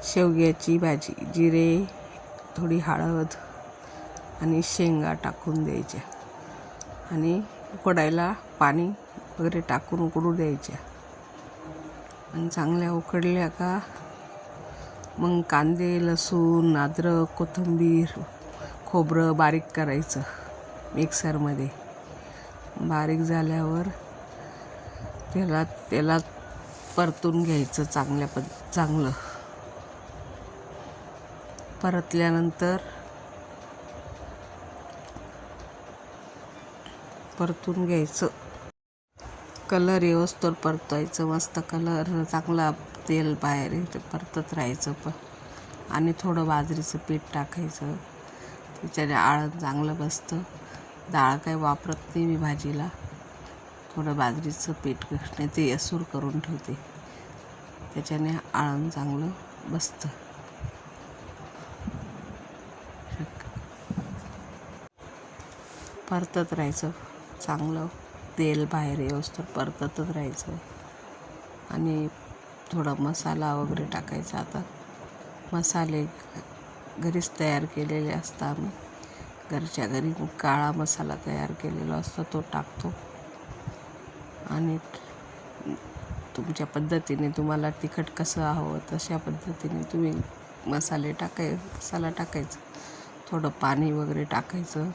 शेवग्याची भाजी, जिरे, थोडी हळद आणि शेंगा टाकून द्यायच्या आणि उकडायला पाणी वगैरे टाकून उकडू द्यायच्या. आणि चांगल्या उकडल्या का मग कांदे, लसूण, अद्रक, कोथिंबीर, खोबरं बारीक करायचं मिक्सरमध्ये. बारीक झाल्यावर त्याला परतून घ्यायचं चांगलं. परतल्यानंतर परतून घ्यायचं. कलर येऊस्तोवर परतायचं. मस्त कलर चांगला तेल बाहेर परतत राहायचं. आणि थोडं बाजरीचं पीठ टाकायचं. त्याच्याने आळण चांगलं बसतं. डाळ काही वापरत नाही मी भाजीला. थोडं बाजरीचं पीठ नाही ते यसूर करून ठेवते. त्याच्याने आळण चांगलं बसतं. परतत राहायचं. चांगलं तेल बाहेर येऊस्तोवर परततच राहायचं. आणि थोडा मसाला वगैरे टाकायचा. आता मसाले घरीच तयार केलेले असतात. आम्ही घरच्या घरी काळा मसाला तयार केलेला असतो तो टाकतो. आणि तुमच्या पद्धतीने तुम्हाला तिखट कसं हवं तशा पद्धतीने तुम्ही मसाला टाकायचं. थोडं पाणी वगैरे टाकायचं.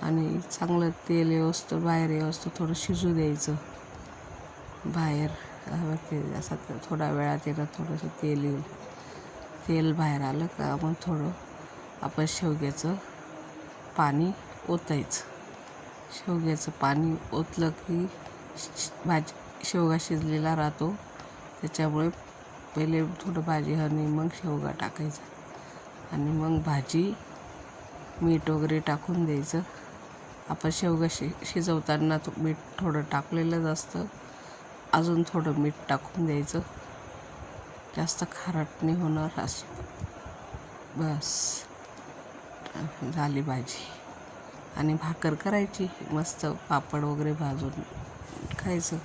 आणि चांगलं तेल येऊस्तोवर बाहेर येऊस्तोवर थोडं शिजू द्यायचं. बाहेर ते असं थोड्या वेळात थोडंसं तेल येईल. तेल बाहेर आलं का मग थोडं आपण शेवग्याचं पाणी ओतायचं. शेवग्याचं पाणी ओतलं की शेवगा शिजलेला राहतो. त्याच्यामुळे पहिले थोडं भाजी आणि मग शेवगा टाकायचा. आणि मग भाजी मीठ वगैरे टाकून द्यायचं. आपण शेवगा शिजवताना मीठ थोडं टाकलेलंच असतं. अजून थोडं मीठ टाकून द्यायचं. जास्त खारट नाही होणार अशी. बस झाली भाजी. आणि भाकर करायची मस्त पापड वगैरे भाजून खायचं.